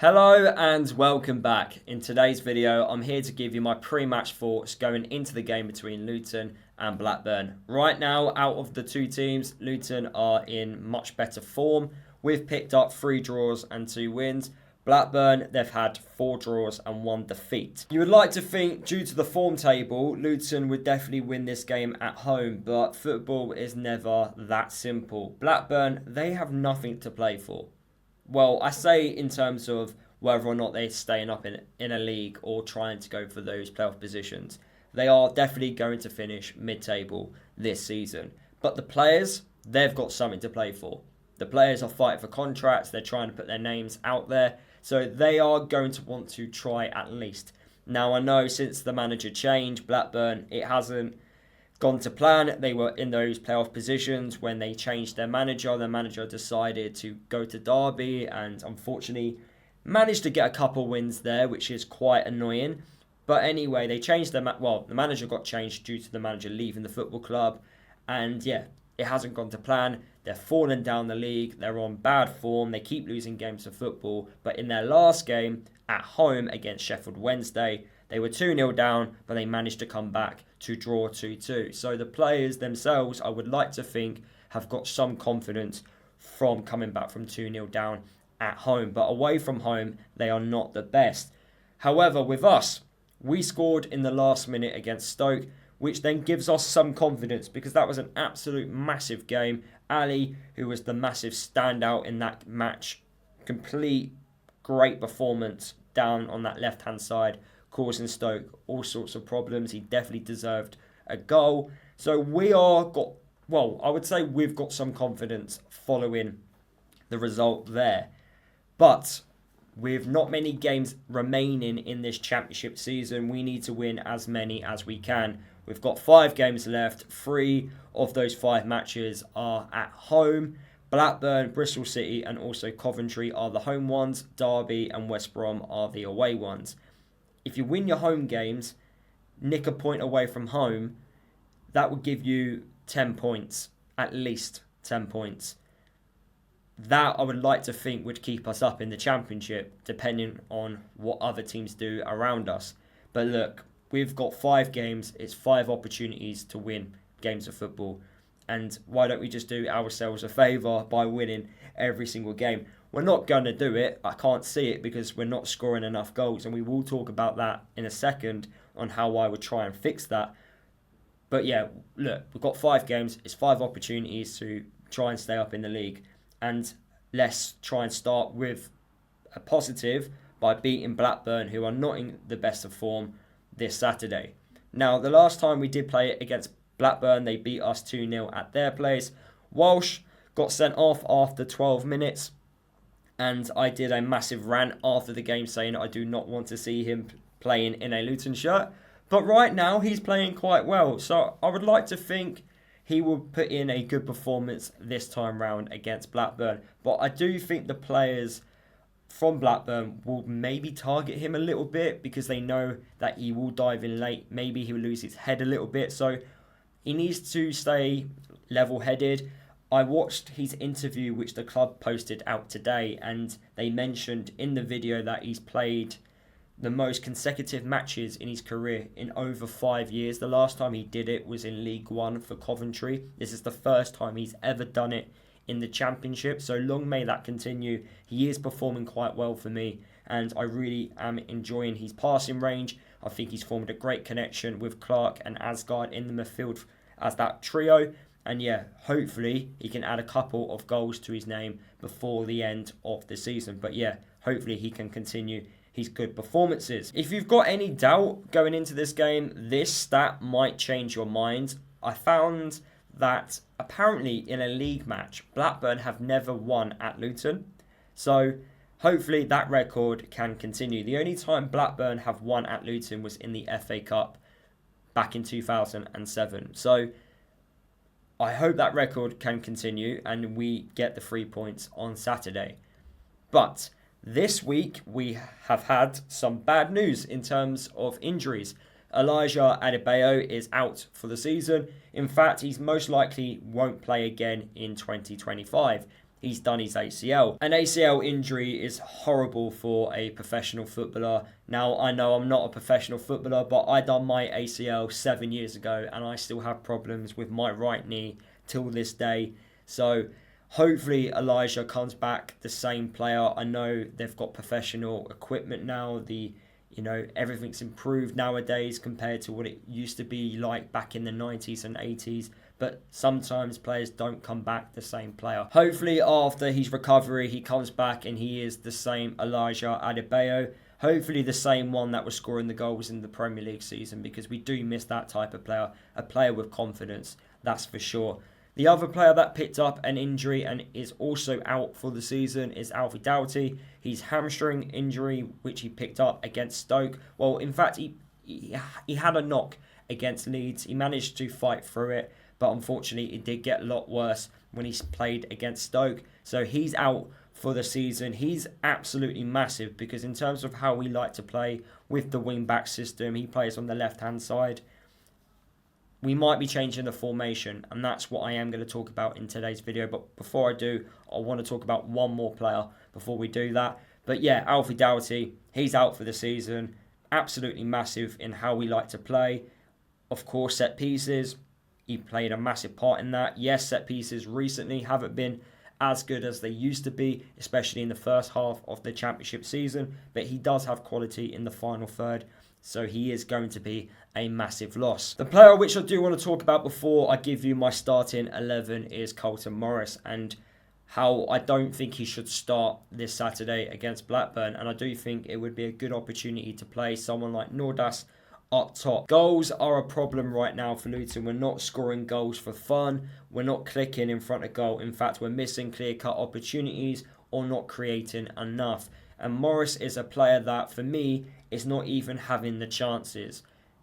Hello and welcome back. In today's video, I'm here to give you my pre-match thoughts going into the game between Luton and Blackburn. Right now, out of the two teams, Luton are in much better form. We've picked up 3 draws and 2 wins. Blackburn, they've had 4 draws and 1 defeat. You would like to think, due to the form table, Luton would definitely win this game at home, but football is never that simple. Blackburn, they have nothing to play for. Well, I say in terms of whether or not they're staying up in a league or trying to go for those playoff positions. They are definitely going to finish mid-table this season. But the players, they've got something to play for. The players are fighting for contracts. They're trying to put their names out there. So they are going to want to try at least. Now, I know since the manager changed, Blackburn, it hasn't gone to plan. They were in those playoff positions when they changed their manager. Their manager decided to go to Derby and unfortunately managed to get a couple wins there, which is quite annoying. But anyway, they changed the manager got changed due to the manager leaving the football club. And yeah, it hasn't gone to plan. They're falling down the league. They're on bad form. They keep losing games of football. But in their last game at home against Sheffield Wednesday, they were 2-0 down, but they managed to come back to draw 2-2. So the players themselves, I would like to think, have got some confidence from coming back from 2-0 down at home. But away from home, they are not the best. However, with us, we scored in the last minute against Stoke, which then gives us some confidence because that was an absolute massive game. Ali, who was the massive standout in that match, complete great performance down on that left-hand side, causing Stoke all sorts of problems. He definitely deserved a goal. So I would say we've got some confidence following the result there. But with not many games remaining in this championship season, we need to win as many as we can. We've got 5 games left. 3 of those 5 matches are at home. Blackburn, Bristol City and also Coventry are the home ones. Derby and West Brom are the away ones. If you win your home games, nick a point away from home, that would give you 10 points, at least 10 points. That I would like to think would keep us up in the championship, depending on what other teams do around us. But look, we've got 5 games, it's 5 opportunities to win games of football. And why don't we just do ourselves a favour by winning every single game? We're not going to do it. I can't see it because we're not scoring enough goals. And we will talk about that in a second on how I would try and fix that. But yeah, look, we've got 5 games. It's 5 opportunities to try and stay up in the league. And let's try and start with a positive by beating Blackburn, who are not in the best of form, this Saturday. Now, the last time we did play it against Blackburn, they beat us 2-0 at their place. Walsh got sent off after 12 minutes. And I did a massive rant after the game saying I do not want to see him playing in a Luton shirt. But right now, he's playing quite well. So I would like to think he will put in a good performance this time round against Blackburn. But I do think the players from Blackburn will maybe target him a little bit because they know that he will dive in late. Maybe he will lose his head a little bit. So he needs to stay level-headed. I watched his interview, which the club posted out today, and they mentioned in the video that he's played the most consecutive matches in his career in over 5 years. The last time he did it was in League One for Coventry. This is the first time he's ever done it in the Championship, so long may that continue. He is performing quite well for me, and I really am enjoying his passing range. I think he's formed a great connection with Clark and Asgard in the midfield as that trio. And yeah, hopefully he can add a couple of goals to his name before the end of the season. But yeah, hopefully he can continue his good performances. If you've got any doubt going into this game, this stat might change your mind. I found that apparently in a league match, Blackburn have never won at Luton. So hopefully that record can continue. The only time Blackburn have won at Luton was in the FA Cup back in 2007. So I hope that record can continue and we get the 3 points on Saturday. But this week we have had some bad news in terms of injuries. Elijah Adebayo is out for the season. In fact, he's most likely won't play again in 2025. he's done his ACL. An ACL injury is horrible for a professional footballer. Now, I know I'm not a professional footballer, but I done my ACL 7 years ago and I still have problems with my right knee till this day. So hopefully Elijah comes back the same player. I know they've got professional equipment now. Everything's improved nowadays compared to what it used to be like back in the 90s and 80s. But sometimes players don't come back the same player. Hopefully after his recovery, he comes back and he is the same Elijah Adebayo. Hopefully the same one that was scoring the goals in the Premier League season, because we do miss that type of player. A player with confidence, that's for sure. The other player that picked up an injury and is also out for the season is Alfie Doughty. His hamstring injury, which he picked up against Stoke. Well, in fact, he had a knock against Leeds. He managed to fight through it, but unfortunately it did get a lot worse when he played against Stoke. So he's out for the season. He's absolutely massive because in terms of how we like to play with the wing-back system, he plays on the left-hand side. We might be changing the formation, and that's what I am going to talk about in today's video. But before I do, I want to talk about one more player before we do that. But yeah, Alfie Doughty, he's out for the season. Absolutely massive in how we like to play. Of course, set pieces, he played a massive part in that. Yes, set pieces recently haven't been as good as they used to be, especially in the first half of the Championship season. But he does have quality in the final third, so he is going to be a massive loss. The player which I do want to talk about before I give you my starting 11 is Carlton Morris, and how I don't think he should start this Saturday against Blackburn. And I do think it would be a good opportunity to play someone like Nordas up top. Goals are a problem right now for Luton. We're not scoring goals for fun. We're not clicking in front of goal. In fact, we're missing clear-cut opportunities or not creating enough. And Morris is a player that, for me, is not even having the chances.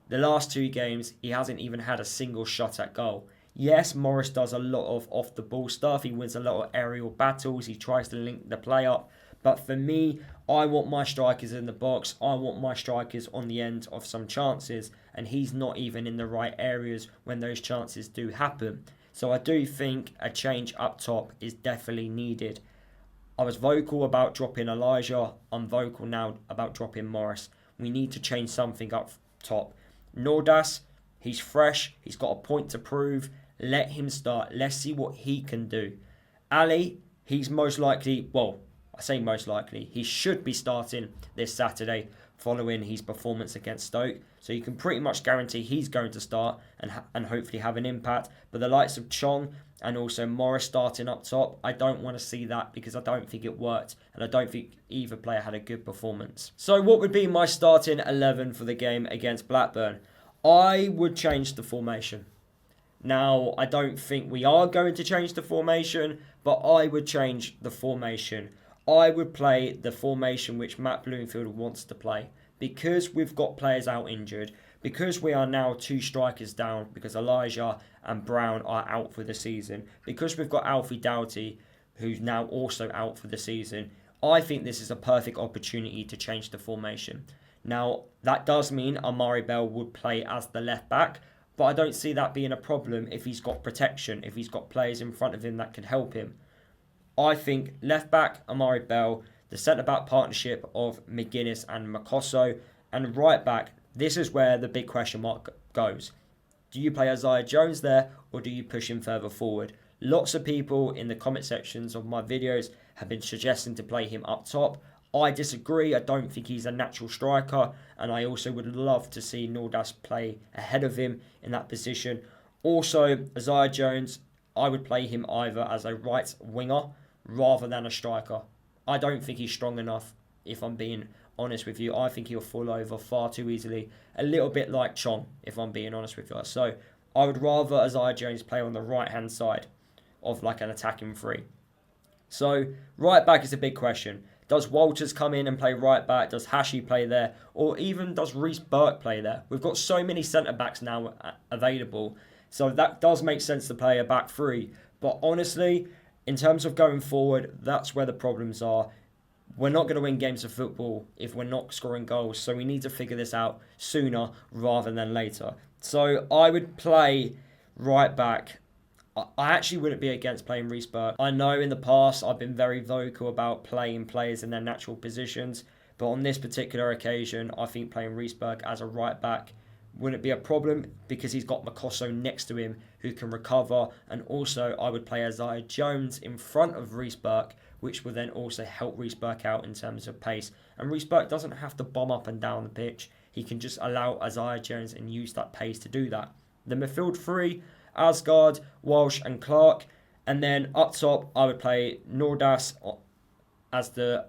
The last 2 games, he hasn't even had a single shot at goal. Yes, Morris does a lot of off-the-ball stuff. He wins a lot of aerial battles. He tries to link the play up. But for me, I want my strikers in the box. I want my strikers on the end of some chances. And he's not even in the right areas when those chances do happen. So I do think a change up top is definitely needed. I was vocal about dropping Elijah. I'm vocal now about dropping Morris. We need to change something up top. Nordas, he's fresh. He's got a point to prove. Let him start. Let's see what he can do. Ali, he's most likely, well, I say most likely, he should be starting this Saturday following his performance against Stoke. So you can pretty much guarantee he's going to start and hopefully have an impact. But the likes of Chong and also Morris starting up top, I don't want to see that because I don't think it worked. And I don't think either player had a good performance. So what would be my starting 11 for the game against Blackburn? I would change the formation. Now, I don't think we are going to change the formation, but I would change the formation. I would play the formation which Matt Bloomfield wants to play. Because we've got players out injured, because we are now 2 strikers down, because Elijah and Brown are out for the season, because we've got Alfie Doughty, who's now also out for the season, I think this is a perfect opportunity to change the formation. Now, that does mean Amari Bell would play as the left back, but I don't see that being a problem if he's got protection, if he's got players in front of him that can help him. I think left back, Amari Bell, the centre-back partnership of McGuinness and Makosso, and right back, this is where the big question mark goes. Do you play Isaiah Jones there, or do you push him further forward? Lots of people in the comment sections of my videos have been suggesting to play him up top. I disagree. I don't think he's a natural striker, and I also would love to see Nordas play ahead of him in that position. Also, Isaiah Jones, I would play him either as a right winger rather than a striker. I don't think he's strong enough, if I'm being honest with you. I think he'll fall over far too easily. A little bit like Chong, if I'm being honest with you. So I would rather Isaiah Jones play on the right-hand side of like an attacking 3. So right back is a big question. Does Walters come in and play right back? Does Hashi play there? Or even does Reece Burke play there? We've got so many centre-backs now available. So that does make sense to play a back 3. But honestly, in terms of going forward, that's where the problems are. We're not going to win games of football if we're not scoring goals. So we need to figure this out sooner rather than later. So I would play right back I actually wouldn't be against playing Reece Burke. I know in the past I've been very vocal about playing players in their natural positions, but on this particular occasion, I think playing Reece Burke as a right back wouldn't be a problem because he's got Makosso next to him who can recover, and also I would play Isaiah Jones in front of Reece Burke, which will then also help Reece Burke out in terms of pace. And Reece Burke doesn't have to bomb up and down the pitch. He can just allow Isaiah Jones and use that pace to do that. The midfield three, Asgard, Walsh and Clark. And then up top, I would play Nordas as the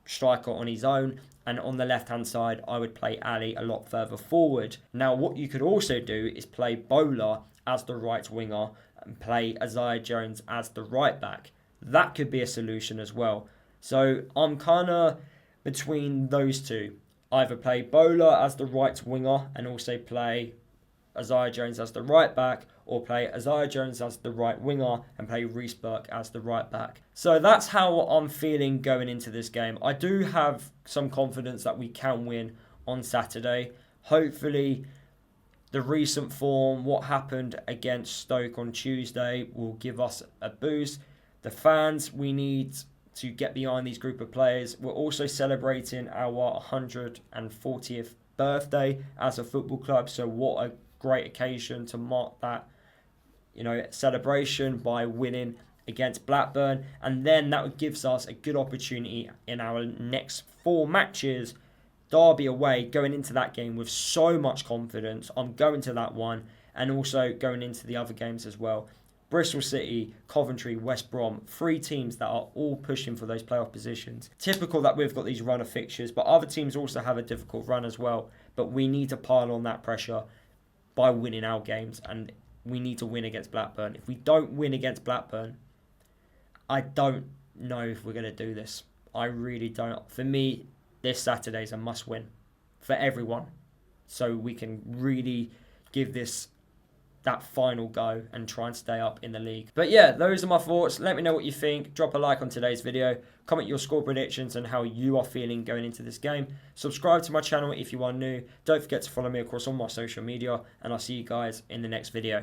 striker on his own. And on the left-hand side, I would play Ali a lot further forward. Now, what you could also do is play Bowler as the right winger and play Isaiah Jones as the right back. That could be a solution as well. So I'm kind of between those two. Either play Bowler as the right winger and also play Isaiah Jones as the right back, or play Isaiah Jones as the right winger and play Reece Burke as the right back. So that's how I'm feeling going into this game. I do have some confidence that we can win on Saturday. Hopefully the recent form, what happened against Stoke on Tuesday, will give us a boost. The fans, we need to get behind these group of players. We're also celebrating our 140th birthday as a football club, so what a great occasion to mark that, celebration by winning against Blackburn. And then that gives us a good opportunity in our next 4 matches. Derby away, going into that game with so much confidence. I'm going to that one and also going into the other games as well. Bristol City, Coventry, West Brom, 3 teams that are all pushing for those playoff positions. Typical that we've got these run of fixtures, but other teams also have a difficult run as well. But we need to pile on that pressure by winning our games, and we need to win against Blackburn. If we don't win against Blackburn, I don't know if we're going to do this. I really don't. For me, this Saturday is a must-win for everyone, so we can really give this that final go and try and stay up in the league. But yeah, those are my thoughts. Let me know what you think. Drop a like on today's video. Comment your score predictions and how you are feeling going into this game. Subscribe to my channel if you are new. Don't forget to follow me across all my social media, and I'll see you guys in the next video.